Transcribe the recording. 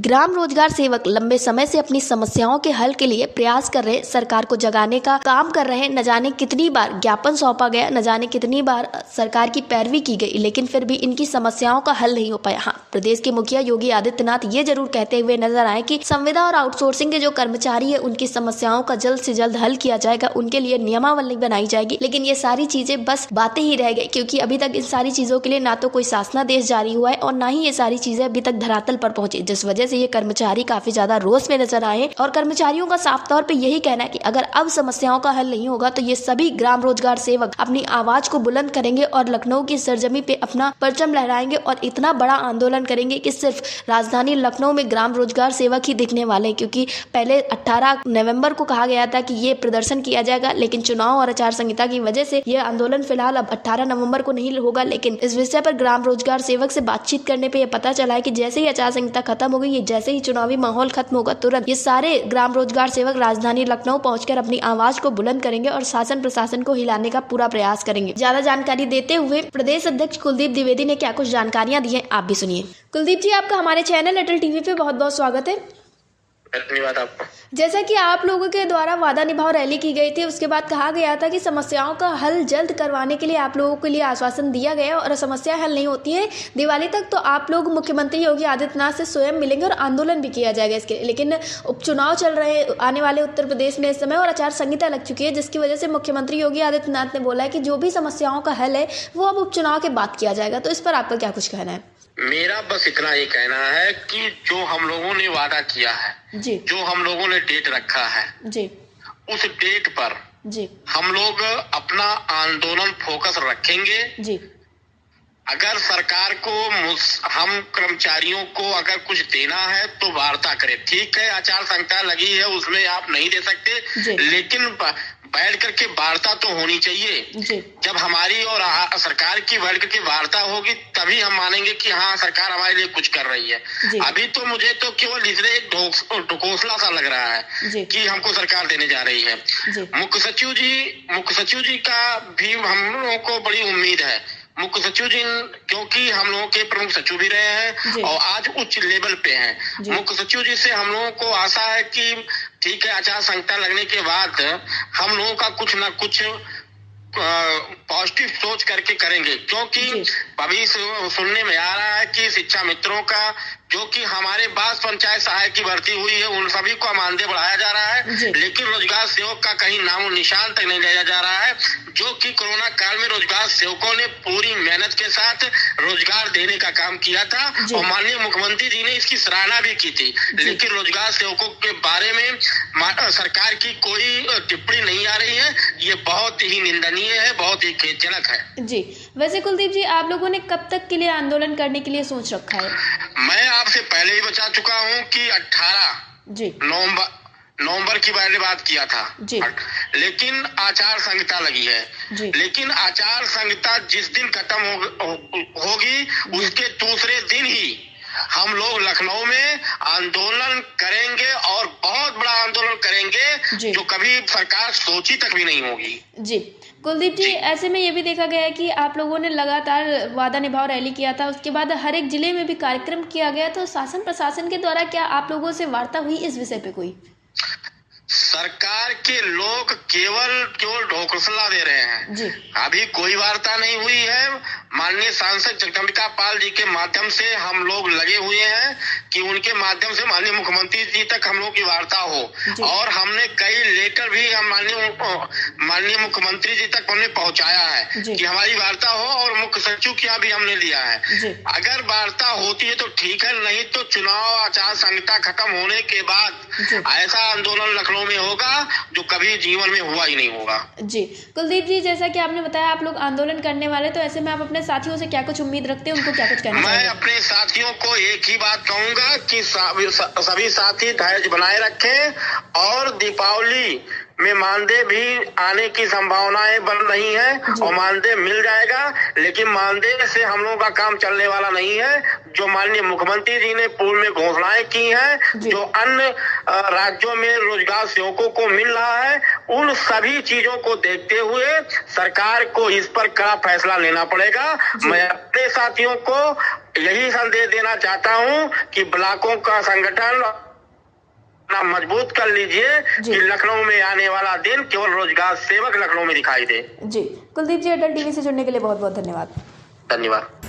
ग्राम रोजगार सेवक लंबे समय से अपनी समस्याओं के हल के लिए प्रयास कर रहे, सरकार को जगाने का काम कर रहे। न जाने कितनी बार ज्ञापन सौंपा गया, न जाने कितनी बार सरकार की पैरवी की गई, लेकिन फिर भी इनकी समस्याओं का हल नहीं हो पाया। हाँ, प्रदेश के मुखिया योगी आदित्यनाथ ये जरूर कहते हुए नजर आए कि संविदा और आउटसोर्सिंग के जो कर्मचारी है उनकी समस्याओं का जल्द से जल्द हल किया जाएगा, उनके लिए नियमावली बनाई जाएगी। लेकिन ये सारी चीजें बस बातें ही रह गई, क्योंकि अभी तक इन सारी चीजों के लिए ना तो कोई शासनादेश जारी हुआ है और ना ही ये सारी चीजें अभी तक धरातल पर पहुंची, जिस वजह से ये कर्मचारी काफी ज्यादा रोष में नजर आए। और कर्मचारियों का साफ तौर पे यही कहना है कि अगर अब समस्याओं का हल नहीं होगा तो ये सभी ग्राम रोजगार सेवक अपनी आवाज को बुलंद करेंगे और लखनऊ की सरजमी पे अपना परचम लहराएंगे और इतना बड़ा आंदोलन करेंगे कि सिर्फ राजधानी लखनऊ में ग्राम रोजगार सेवक ही दिखने वाले हैं। क्योंकि पहले 18 नवंबर को कहा गया था कि ये प्रदर्शन किया जाएगा, लेकिन चुनाव और आचार संहिता की वजह से ये आंदोलन फिलहाल अब 18 नवंबर को नहीं होगा। लेकिन इस विषय पर ग्राम रोजगार सेवक से बातचीत करने पे ये पता चला है कि जैसे ही आचार संहिता खत्म हो गई, ये जैसे ही चुनावी माहौल खत्म होगा, तुरंत ये सारे ग्राम रोजगार सेवक राजधानी लखनऊ पहुंचकर अपनी आवाज को बुलंद करेंगे और शासन प्रशासन को हिलाने का पूरा प्रयास करेंगे। ज्यादा जानकारी देते हुए प्रदेश अध्यक्ष कुलदीप द्विवेदी ने क्या कुछ जानकारियां दी है, आप भी सुनिए। कुलदीप जी, आपका हमारे चैनल अटल टीवी पे बहुत बहुत स्वागत है। धन्यवाद आपको। जैसा कि आप लोगों के द्वारा वादा निभाओ रैली की गई थी, उसके बाद कहा गया था कि समस्याओं का हल जल्द करवाने के लिए आप लोगों के लिए आश्वासन दिया गया और समस्या हल नहीं होती है दिवाली तक तो आप लोग मुख्यमंत्री योगी आदित्यनाथ से स्वयं मिलेंगे और आंदोलन भी किया जाएगा इसके। लेकिन उपचुनाव चल रहे आने वाले उत्तर प्रदेश में इस समय और आचार संहिता लग चुकी है, जिसकी वजह से मुख्यमंत्री योगी आदित्यनाथ ने बोला है कि जो भी समस्याओं का हल है वो अब उपचुनाव के बाद किया जाएगा। तो इस पर आपका क्या कुछ कहना है? मेरा बस इतना ही कहना है कि जो हम लोगों ने वादा किया है जी, जो हम लोगों ने डेट रखा है जी, उस डेट पर जी, हम लोग अपना आंदोलन फोकस रखेंगे। जी, अगर सरकार को हम कर्मचारियों को अगर कुछ देना है तो वार्ता करें। ठीक है, आचार संहिता लगी है, उसमें आप नहीं दे सकते, लेकिन बैठ करके वार्ता तो होनी चाहिए। जब हमारी और सरकार की बैठ करके वार्ता होगी तभी हम मानेंगे कि हाँ, सरकार हमारे लिए कुछ कर रही है। अभी तो मुझे तो केवल इसलिए ढकोसला सा लग रहा है कि हमको सरकार देने जा रही है। मुख्य सचिव जी का भी हम लोगों को बड़ी उम्मीद है। मुख्य सचिव जी क्योंकि हम लोगों के प्रमुख सचिव भी रहे हैं और आज उच्च लेवल पे हैं। मुख्य सचिव जी से हम लोगों को आशा है कि ठीक है, आचार संहिता लगने के बाद हम लोगों का कुछ ना कुछ पॉजिटिव सोच करके करेंगे। क्योंकि अभी सुनने में आ रहा है कि शिक्षा मित्रों का जो कि हमारे बाद पंचायत सहायक की भर्ती हुई है उन सभी को मानदेय बढ़ाया जा रहा है, लेकिन रोजगार सेवक का कहीं नामो निशान तक नहीं लिया जा रहा है। जो कि कोरोना काल में रोजगार सेवकों ने पूरी मेहनत के साथ रोजगार देने का काम किया था और माननीय मुख्यमंत्री जी ने इसकी सराहना भी की थी। लेकिन रोजगार सेवकों के बारे में सरकार की कोई टिप्पणी नहीं आ रही है। ये बहुत ही निंदनीय है, बहुत ही खेदजनक है। जी, वैसे कुलदीप जी, आप लोगों ने कब तक के लिए आंदोलन करने के लिए सोच रखा है? मैं आपसे पहले ही बता चुका हूँ कि 18 नवंबर की मैंने बात किया था जी। लेकिन आचार संहिता लगी है। लेकिन आचार संहिता जिस दिन खत्म होगी उसके दूसरे दिन ही हम लोग लखनऊ में आंदोलन करेंगे और बहुत बड़ा आंदोलन करेंगे जो कभी सरकार सोची तक भी नहीं होगी। जी कुलदीप जी, ऐसे में ये भी देखा गया है कि आप लोगों ने लगातार वादा निभाओ रैली किया था, उसके बाद हर एक जिले में भी कार्यक्रम किया गया। तो शासन प्रशासन के द्वारा क्या आप लोगों से वार्ता हुई इस विषय पे? कोई सरकार के लोग केवल ढोकसला दे रहे हैं। अभी कोई वार्ता नहीं हुई है। माननीय सांसद जगदम्बिका पाल जी के माध्यम से हम लोग लगे हुए हैं कि उनके माध्यम से माननीय मुख्यमंत्री जी तक हम लोग की वार्ता हो और हमने कई लेटर भी हम माननीय मुख्यमंत्री जी तक हमने पहुंचाया है कि हमारी वार्ता हो और मुख्य सचिव के यहाँ भी हमने लिया है। अगर वार्ता होती है तो ठीक है, नहीं तो चुनाव आचार संहिता खत्म होने के बाद ऐसा आंदोलन लखनऊ में होगा जो कभी जीवन में हुआ ही नहीं होगा। जी कुलदीप जी, जैसा कि आपने बताया आप लोग आंदोलन करने वाले, तो ऐसे में आप अपने साथियों से क्या कुछ उम्मीद रखते हैं, उनको क्या कुछ कहना मैं अपने साथियों को एक ही बात कहूंगा कि सभी साथी धैर्य बनाए रखें और दीपावली में मानदेय भी आने की संभावनाएं बन रही हैं और मानदेय मिल जाएगा। लेकिन मानदेय से हम लोगों का काम चलने वाला नहीं है। जो माननीय मुख्यमंत्री जी ने पूर्व में घोषणाएं की हैं, जो अन्य राज्यों में रोजगार सेवकों को मिल रहा है, उन सभी चीजों को देखते हुए सरकार को इस पर कड़ा फैसला लेना पड़ेगा। मैं अपने साथियों को यही संदेश देना चाहता हूं कि ब्लॉकों का संगठन मजबूत कर लीजिए कि लखनऊ में आने वाला दिन केवल रोजगार सेवक लखनऊ में दिखाई दे। जी, कुलदीप जी, अटल टीवी से जुड़ने के लिए बहुत बहुत धन्यवाद। धन्यवाद।